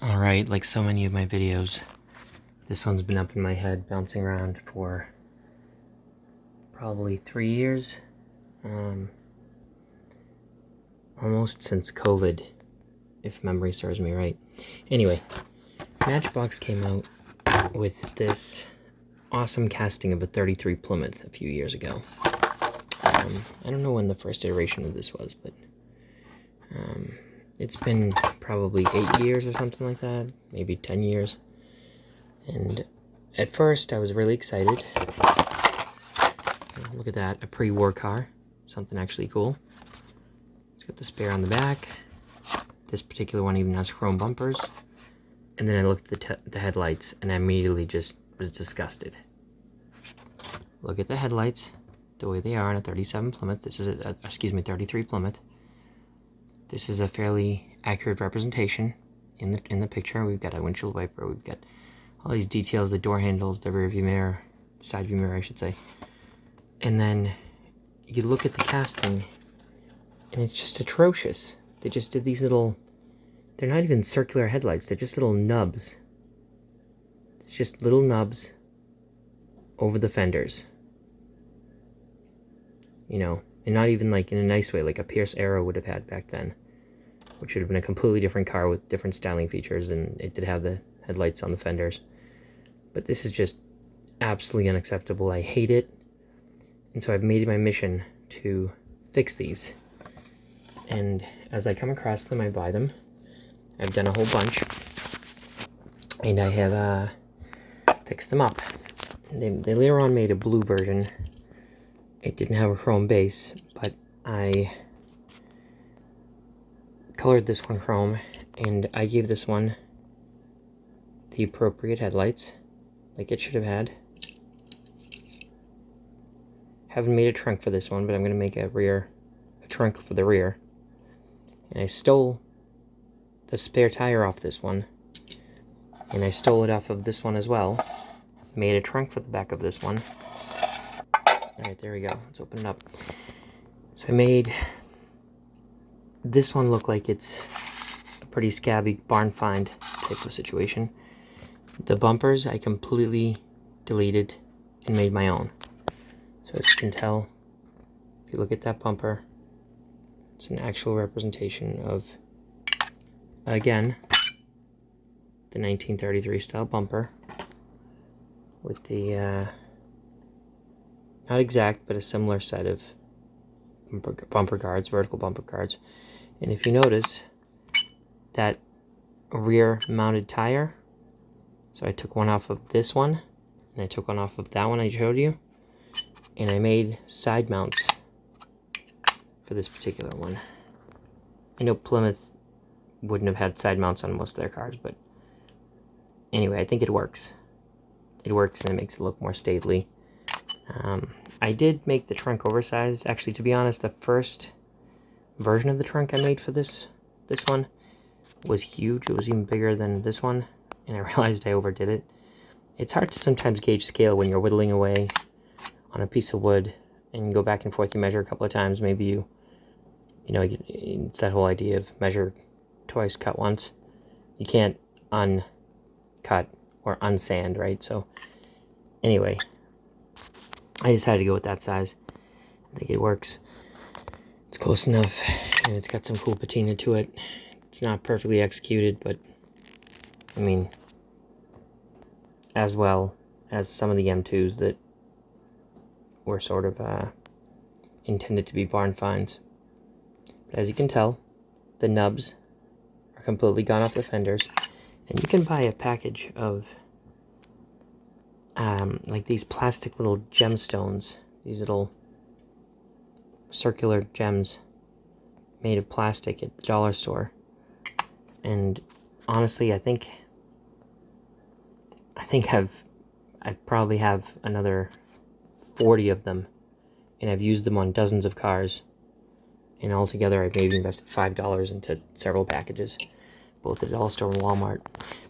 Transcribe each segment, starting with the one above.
Alright, like so many of my videos, this one's been up in my head, bouncing around for probably 3 years. Almost since COVID, if memory serves me right. Anyway, Matchbox came out with this awesome casting of a 33 Plymouth a few years ago. I don't know when the first iteration of this was, but it's been probably 8 years or something like that, maybe 10 years. And at first I was really excited. Look at that, a pre-war car, something actually cool. It's got the spare on the back. This particular one even has chrome bumpers. And then I looked at the headlights and I immediately just was disgusted. Look at the headlights, the way they are on a 37 Plymouth. This is a 33 Plymouth. This is a fairly accurate representation in the picture. We've got a windshield wiper, we've got all these details, the door handles, the rear view mirror, side view mirror I should say. And then you look at the casting and it's just atrocious. They just did these little, they're not even circular headlights, they're just little nubs. It's just little nubs over the fenders. You know, and not even like in a nice way, like a Pierce Arrow would have had back then, which would have been a completely different car with different styling features, and it did have the headlights on the fenders. But this is just absolutely unacceptable. I hate it. And so I've made it my mission to fix these. And as I come across them, I buy them. I've done a whole bunch. And I have fixed them up. They later on made a blue version. It didn't have a chrome base, but I colored this one chrome, and I gave this one the appropriate headlights, like it should have had. Haven't made a trunk for this one, but I'm going to make a trunk for the rear. And I stole the spare tire off this one, and I stole it off of this one as well. Made a trunk for the back of this one. Alright, there we go. Let's open it up. So I made this one look like it's a pretty scabby barn find type of situation. The bumpers I completely deleted and made my own. So as you can tell, if you look at that bumper, it's an actual representation of, again, the 1933 style bumper with the not exact, but a similar set of bumper guards, vertical bumper guards. And if you notice, that rear mounted tire, so I took one off of this one, and I took one off of that one I showed you, and I made side mounts for this particular one. I know Plymouth wouldn't have had side mounts on most of their cars, but anyway, I think it works. It works and it makes it look more stately. I did make the trunk oversized. Actually, to be honest, the first version of the trunk I made for this one was huge. It was even bigger than this one, and I realized I overdid it. It's hard to sometimes gauge scale when you're whittling away on a piece of wood and you go back and forth, you measure a couple of times, maybe you know, it's that whole idea of measure twice, cut once. You can't uncut or unsand, right? So anyway, I decided to go with that size. I think it works. It's close enough, and it's got some cool patina to it. It's not perfectly executed, but I mean, as well as some of the M2s that were sort of intended to be barn finds. But as you can tell, the nubs are completely gone off the fenders, and you can buy a package of like these plastic little gemstones, these little circular gems made of plastic at the dollar store. And honestly, I think I probably have another 40 of them, and I've used them on dozens of cars, and altogether I've maybe invested $5 into several packages, both at the dollar store and Walmart.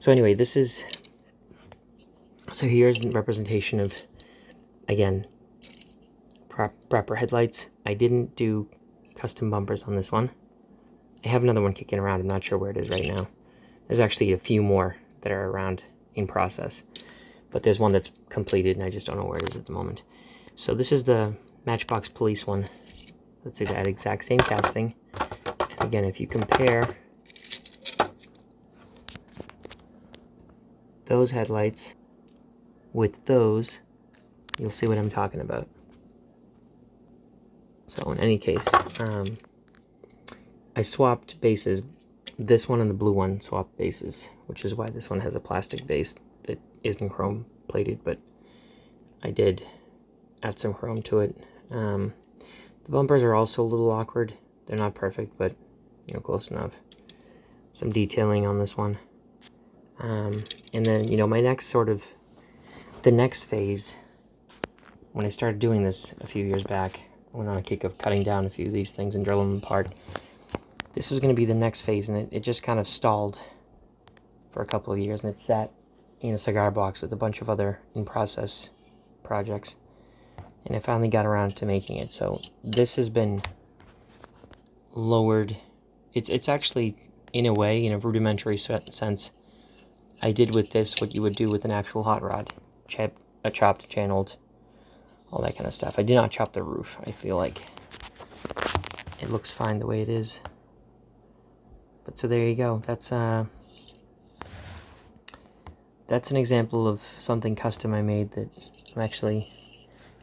So anyway, so here's a representation of, again, proper headlights. I didn't do custom bumpers on this one. I have another one kicking around. I'm not sure where it is right now. There's actually a few more that are around in process, but there's one that's completed and I just don't know where it is at the moment. So this is the Matchbox Police one. Let's say that exact same casting. And again, if you compare those headlights with those, you'll see what I'm talking about. So in any case, I swapped bases. This one and the blue one swapped bases, which is why this one has a plastic base that isn't chrome plated, but I did add some chrome to it. The bumpers are also a little awkward. They're not perfect, but you know, close enough. Some detailing on this one. And then, you know, my next the next phase, when I started doing this a few years back, I went on a kick of cutting down a few of these things and drilling them apart. This was going to be the next phase, and it just kind of stalled for a couple of years, and it sat in a cigar box with a bunch of other in-process projects. And I finally got around to making it. So this has been lowered. It's actually, in a way, in a rudimentary sense, I did with this what you would do with an actual hot rod. Chopped, channeled, all that kind of stuff. I did not chop the roof. I feel like it looks fine the way it is. But so there you go. That's an example of something custom I made that I'm actually,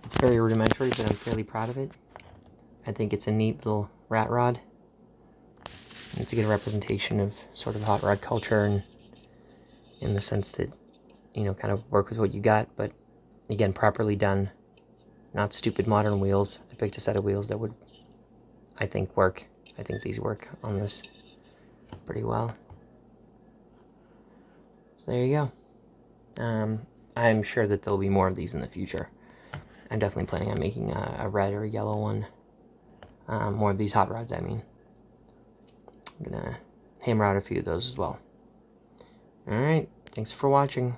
it's very rudimentary, but I'm fairly proud of it. I think it's a neat little rat rod. And it's a good representation of sort of hot rod culture, and in the sense that, you know, kind of work with what you got, but again, properly done. Not stupid modern wheels. I picked a set of wheels that would, I think, work. I think these work on this pretty well. So there you go. I'm sure that there'll be more of these in the future. I'm definitely planning on making a red or a yellow one. More of these hot rods, I mean. I'm gonna hammer out a few of those as well. Alright, thanks for watching.